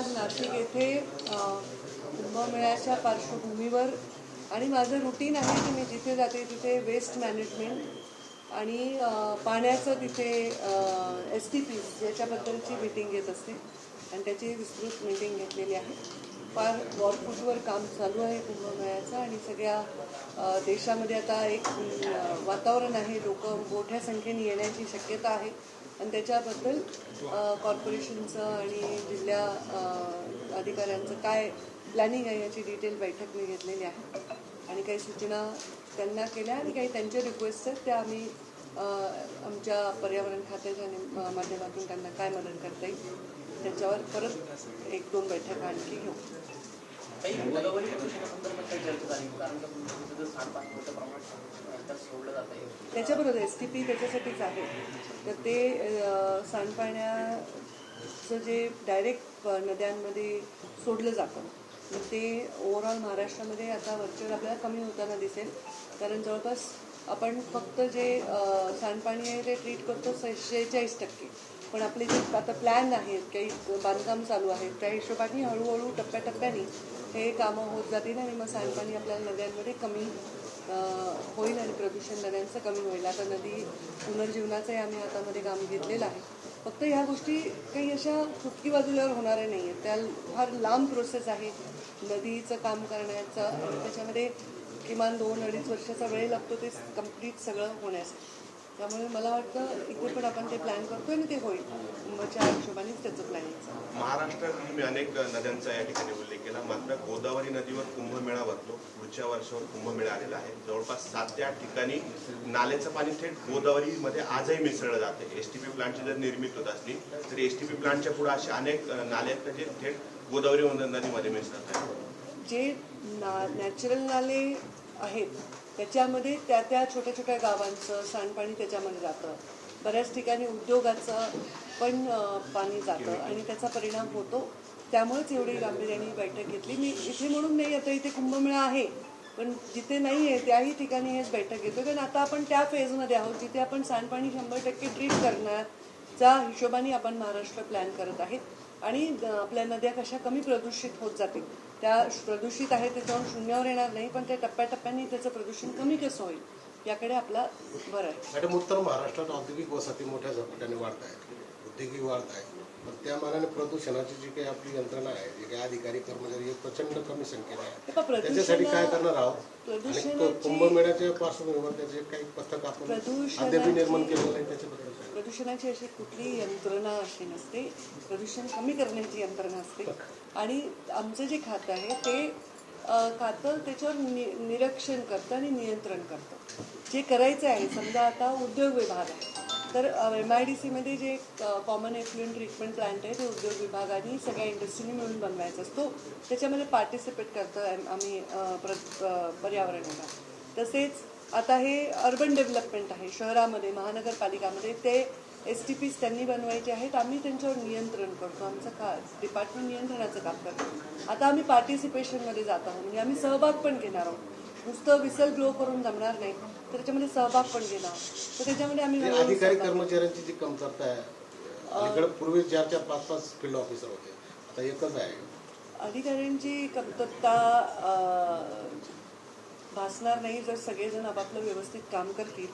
आज नाशिक येथे कुंभमेळ्याच्या पार्श्वभूमीवर आणि माझं रुटीन आहे की मी जिथे जाते तिथे वेस्ट मॅनेजमेंट आणि पाण्याचं तिथे STPs याच्याबद्दलची मीटिंग घेत असते आणि त्याची विस्तृत मीटिंग घेतलेली आहे. फार वॉरफूटवर काम चालू आहे कुंभमेळ्याचं आणि सगळ्या देशामध्ये आता एक वातावरण आहे, लोक मोठ्या संख्येने येण्याची शक्यता आहे आणि त्याच्याबद्दल कॉर्पोरेशनचं आणि जिल्हा अधिकाऱ्यांचं काय प्लॅनिंग आहे याची डिटेल बैठक मी घेतलेली आहे आणि काही सूचना त्यांना केल्या आणि काही त्यांचे रिक्वेस्ट आहेत त्या आम्ही आमच्या पर्यावरण खात्याच्या माध्यमातून त्यांना काय मदत करता येईल त्याच्यावर परत 1-2 बैठक आणखी घेऊ. त्याच्याबरोबर STP त्याच्यासाठीच आहे. तर ते सांडपाण्याचं जे डायरेक्ट नद्यांमध्ये सोडलं जातं ते ओव्हरऑल महाराष्ट्रामध्ये आता वरचेवर आपल्याला कमी होताना दिसेल. कारण जवळपास आपण फक्त जे सांडपाणी आहे ते ट्रीट करतो 46%. पण आपले जे आता प्लॅन आहेत, काही बांधकाम चालू आहेत, त्या हिशोबाने हळूहळू टप्प्याटप्प्याने हे कामं होत जातील आणि मग सांडपाणी आपल्याला नद्यांमध्ये कमी होईल आणि प्रदूषण नद्यांचं कमी होईल. आता नदी पुनर्जीवनाचंही आम्ही हातामध्ये काम घेतलेलं आहे. फक्त ह्या गोष्टी काही अशा फुटकी बाजूल्यावर होणाऱ्या नाही आहेत, त्या फार लांब प्रोसेस आहे नदीचं काम करण्याचा आणि त्याच्यामध्ये किमान 2-2.5 वर्षाचा वेळ लागतो ते कम्प्लीट सगळं होण्यासाठी. त्यामुळे मला वाटतं इथे पण आपण ते प्लॅन करतोय आणि ते होईल. कुंभच्या हिशोबानेच त्याचं प्लॅनिंग. महाराष्ट्रात तुम्ही अनेक नद्यांचा या ठिकाणी उल्लेख केला, मात्र गोदावरी नदीवर कुंभमेळा भरतो. पुढच्या वर्षावर कुंभमेळा आलेला आहे. जवळपास 7 ते 8 ठिकाणी नाल्याचं पाणी थेट गोदावरीमध्ये आजही मिसळलं जाते. STP प्लांटची जर निर्मिती होत असली तर STP प्लांटच्या पुढे असे अनेक नाले आहेत जे थेट गोदावरी नदीमध्ये मिसळत आहेत. जे नॅचरल नाले आहेत त्याच्यामध्ये त्या छोट्या छोट्या गावांचं सांडपाणी त्याच्यामध्ये जातं. बऱ्याच ठिकाणी उद्योगाचं पण पाणी जातं आणि त्याचा परिणाम होतो. त्यामुळेच एवढी गांभीर्याने बैठक घेतली. मी इथे म्हणून नाही, आता इथे कुंभमेळा आहे पण जिथे नाही आहे त्याही ठिकाणी हेच बैठक घेतो. कारण आता आपण त्या फेजमध्ये आहोत जिथे आपण सांडपाणी 100% ट्रीट करण्याचा हिशोबाने आपण महाराष्ट्र प्लॅन करत आहेत आणि आपल्या नद्या कशा कमी प्रदूषित होत जातील. त्या प्रदूषित आहे त्याच्यावर शून्यावर येणार नाही, पण त्या टप्प्याटप्प्याने त्याचं प्रदूषण कमी कसं होईल याकडे आपला भर आहे. मॅडम, उत्तर महाराष्ट्रात औद्योगिक वसाहती मोठ्या झपाट्याने वाढत आहे, औद्योगिक वाढत आहे. पण त्या मानाने प्रदूषणाची जी काही आपली यंत्रणा आहे, जे काही अधिकारी कर्मचारी हे प्रचंड कमी संख्येने आहे. त्याच्यासाठी काय करणार आहोत आणि कुंभमेळ्याच्या पार्श्वभूमीवर त्याचे काही पथक आपण अद्याप निर्माण केलेलं नाही त्याच्याबद्दल. प्रदूषणाची अशी कुठली यंत्रणा अशी नसते. प्रदूषण कमी करण्याची यंत्रणा असते आणि आमचं जे खातं आहे ते खातं त्याच्यावर निरीक्षण करतं आणि नियंत्रण करतं. जे करायचं आहे, समजा आता उद्योग विभाग आहे तर MIDC मध्ये जे कॉमन एफ्लुएंट ट्रीटमेंट प्लांट आहे ते उद्योग विभागाने सगळ्या इंडस्ट्रीने मिळून बनवायचा असतो. त्याच्यामध्ये पार्टिसिपेट करतं आम्ही पर्यावरण विभाग. तसेच आता हे अर्बन डेव्हलपमेंट आहे, शहरामध्ये महानगरपालिकामध्ये ते STPs त्यांनी बनवायचे आहेत. आम्ही त्यांच्यावर नियंत्रण करतो. आमचं डिपार्टमेंट नियंत्रणाचं काम करतो. आता आम्ही पार्टिसिपेशनमध्ये जात आहोत, म्हणजे आम्ही सहभाग पण घेणार आहोत. नुसतं विसल ग्लो करून जमणार नाही, तर त्याच्यामध्ये सहभाग पण घेणार. तर त्याच्यामध्ये आम्ही अधिकारी कर्मचाऱ्यांची जी कमतरता आहे, पूर्वी 4-5 फील्ड ऑफिसर होते, आता एकच आहे. अधिकाऱ्यांची कमतरता भासणार नाही जर सगळेजण आपापलं व्यवस्थित काम करतील.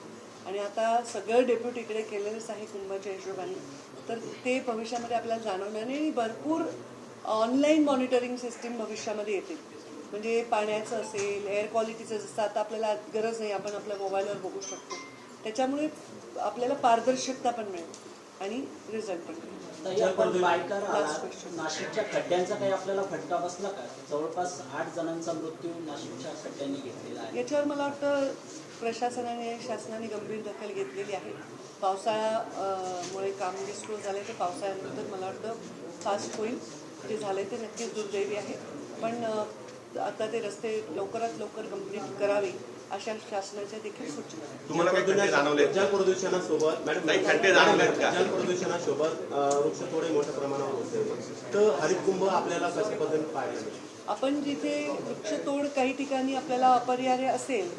आणि आता सगळं डेप्युटीकडे केलेलंच आहे कुंभाच्या हिशोबाने, तर ते भविष्यामध्ये आपल्याला जाणवणार नाही. आणि भरपूर ऑनलाईन मॉनिटरिंग सिस्टीम भविष्यामध्ये येतील. म्हणजे पाण्याचं असेल, एअर क्वालिटीचं, जसं आता आपल्याला गरज नाही, आपण आपल्या मोबाईलवर बघू शकतो. त्याच्यामुळे आपल्याला पारदर्शकता पण मिळेल आणि रिझल्ट पण मिळेल. नाशिकच्या खड्ड्यांचा काही आपल्याला फटका बसला का? जवळपास 8 जणांचा मृत्यू नाशिकच्या खड्ड्यांनी घेतलेला आहे. याच्यावर मला वाटतं प्रशासनाने, शासनाने गंभीर दखल घेतलेली आहे. पावसाळ्यामुळे काम जे स्लो झाले ते पावसाळ्यानंतर मला वाटतं फास्ट होईल. जे झाले ते नक्कीच दुर्दैवी आहे, पण आता ते रस्ते लवकरात लवकर कंप्लीट करावे अशा शासनाच्या देखील सूचना. तुम्हाला काही खड्डे जाणवले? जलप्रदूषणासोबत जलप्रदूषणासोबत वृक्षतोडही मोठ्या प्रमाणावर होते, तर हरितकुंभ आपल्याला कशा पद्धतीने पाहायला? आपण जिथे वृक्षतोड काही ठिकाणी आपल्याला अपरिहार्य असेल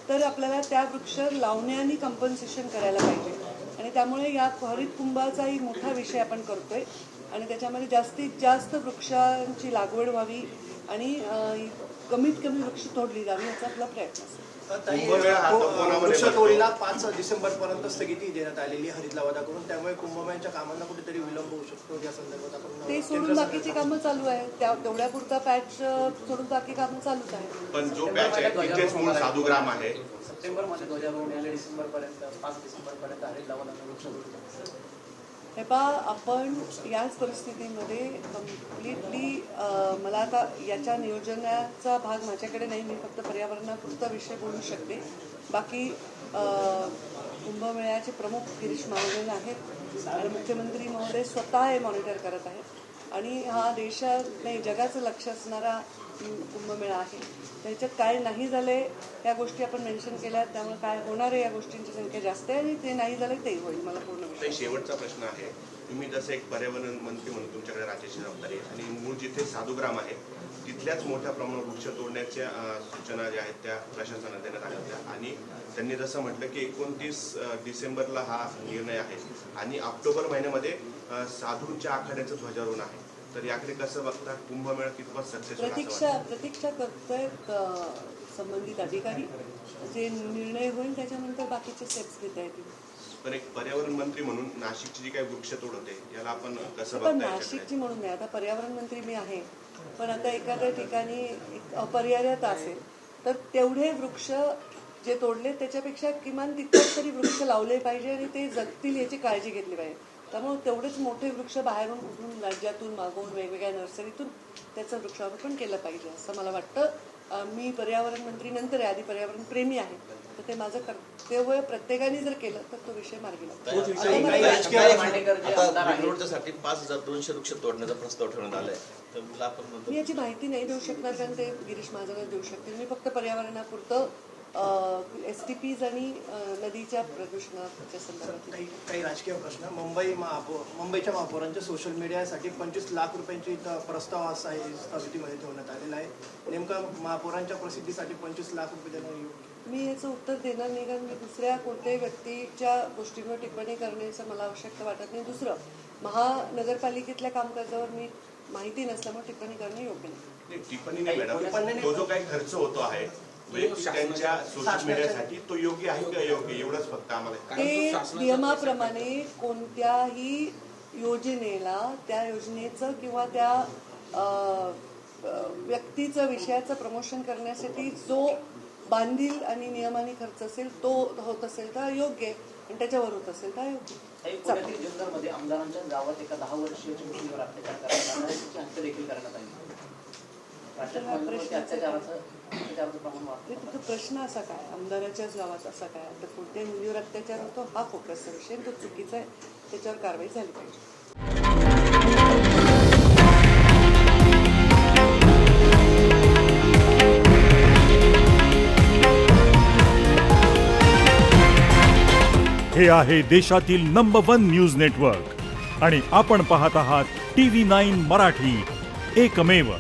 तर आपल्याला त्या वृक्ष लावण्याने कंपन्सेशन करायला पाहिजे आणि आणि त्यामुळे या हरित कुंभाचाही मोठा विषय आपण करतोय आणि त्याच्यामध्ये जास्तीत जास्त वृक्षांची लागवड व्हावी आणि कमीत कमी वृक्ष तोडली जावी याचा आपला प्रयत्न असेल. कुंभमेळा हा तपोवनामध्ये वृक्षतोडीला 5 डिसेंबरपर्यंत स्थगिती देण्यात आलेली हरित लवादाकडून, त्यामुळे कुंभमेळ्याच्या कामांना कुठेतरी विलंब होऊ शकतो या संदर्भात आपण ते सोडून बाकीची कामं चालू आहेत, तेवढ्या पुरता पॅच सोडून बाकी कामं चालूच आहेत. पण जो पॅच आहे तिथेच मूळ साधुग्राम आहे. सप्टेंबरमध्ये ध्वजारोहण आणि डिसेंबरपर्यंत 5 डिसेंबरपर्यंत हरित लवादानं वृक्षतोड. हे पहा, आपण याच परिस्थितीमध्ये कम्प्लिटली मला आता याच्या नियोजनाचा भाग माझ्याकडे नाही, मी फक्त पर्यावरणापुरता विषय बोलू शकते. बाकी कुंभमेळ्याचे प्रमुख गिरीश महाजन आहेत आणि मुख्यमंत्री महोदय स्वतः हे मॉनिटर करत आहेत आणि हा देशात नाही जगाचं लक्ष असणारा कुंभमेळा आहे. त्याच्यात काय नाही झाले या गोष्टी आपण मेन्शन केल्या, त्यामुळे काय होणार आहे या गोष्टींची संख्या जास्त आहे आणि ते नाही झाले तेही होईल. मला पूर्ण ताई, शेवटचा प्रश्न आहे, तुम्ही जसं एक पर्यावरण मंत्री म्हणून तुमच्याकडे राज्याची जबाबदारी आहे आणि मूळ जिथे साधुग्राम आहे तिथल्याच मोठ्या प्रमाणात वृक्ष तोडण्याच्या सूचना ज्या आहेत त्या प्रशासनाला देण्यात आल्या होत्या आणि त्यांनी जसं म्हटलं की 29 डिसेंबरला हा निर्णय आहे आणि ऑक्टोबर महिन्यामध्ये साधूंच्या आखाड्याचं ध्वजारोहण आहे. तर याकडे कसं बघता, कुंभमेळा कितपत सक्सेस प्रतीक्षा करतायत संबंधित अधिकारी, जे निर्णय होईल त्याच्यानंतर बाकीचे स्टेप्स घेता येतील. पण एक पर्यावरण मंत्री म्हणून नाशिकची जी काही वृक्षतोड होते याला आपण कसं पण बघता? नाशिकची म्हणून नाही, आता पर्यावरण मंत्री मी आहे, पण आता एखाद्या ठिकाणी अपरिहार्यता असेल तर तेवढे वृक्ष जे तोडले त्याच्यापेक्षा किमान तितकेच तरी वृक्ष लावले पाहिजे आणि ते जगतील याची काळजी घेतली पाहिजे. त्यामुळे तेवढेच मोठे वृक्ष बाहेरून कुठून राज्यातून मागवून वेगवेगळ्या नर्सरीतून त्याचं वृक्षारोपण केलं पाहिजे असं मला वाटतं. मी पर्यावरण मंत्री नंतर आधी पर्यावरण प्रेमी आहे, तर ते माझं कर्तव्य प्रत्येकाने जर केलं तर तो विषय मार्गी लागतो. रोडच्यासाठी 5200 वृक्ष तोडण्याचा प्रस्ताव ठेवण्यात आलाय, तर मला आपण मी याची माहिती नाही देऊ शकणार कारण ते गिरीश महाजनच देऊ शकतील. मी फक्त पर्यावरणापुरतं STPs आणि नदीच्या प्रदूषणाच्या संदर्भात काही राजकीय प्रश्न. मुंबईच्या महापौरांच्या सोशल मीडियासाठी 25 लाख रुपयांची प्रस्ताव असा आहे स्थगितीमध्ये ठेवण्यात आलेला आहे. नेमकं महापौरांच्या प्रसिद्धीसाठी 25 लाख रुपये देणं योग्य? मी याचं उत्तर देणार नाही कारण मी दुसऱ्या कोणत्याही व्यक्तीच्या गोष्टींवर टिप्पणी करण्याचं मला आवश्यकता वाटत नाही. दुसरं, महानगरपालिकेतल्या कामकाजावर मी माहिती नसल्यामुळे टिप्पणी करणं योग्य नाही. टिप्पणी नाही मॅडम, तो जो काही खर्च होतो आहे त्यांच्या सोशल मीडियासाठी तो योग्य आहे की अयोग्य एवढंच फक्त आम्हाला ते नियमाप्रमाणे कोणत्याही योजनेला त्या योजनेचं किंवा त्या व्यक्तीचं विषयाचं प्रमोशन करण्यासाठी जो बांधील आणि नियमाने खर्च असेल तो होत असेल तर योग्य आहे आणि त्याच्यावर होत असेल तर अयोग्य. पुण्यातील जुन्नरमध्ये आमदारांच्या गावात एका 10 वर्षीय मुलीवर अत्याचार करण्यात आला, त्याची हत्या देखील करण्यात आली. तिथं प्रश्न असा काय, आमदाराच्याच गावात असा काय, तर कोणत्याही मुलीवर अत्याचार होतो हा फोकसचा विषय, तो चुकीचा आहे, त्याच्यावर कारवाई झाली पाहिजे. हे आहे देशातील नंबर 1 न्यूज नेटवर्क आणि आपण पाहत आहात TV9 मराठी, एकमेव.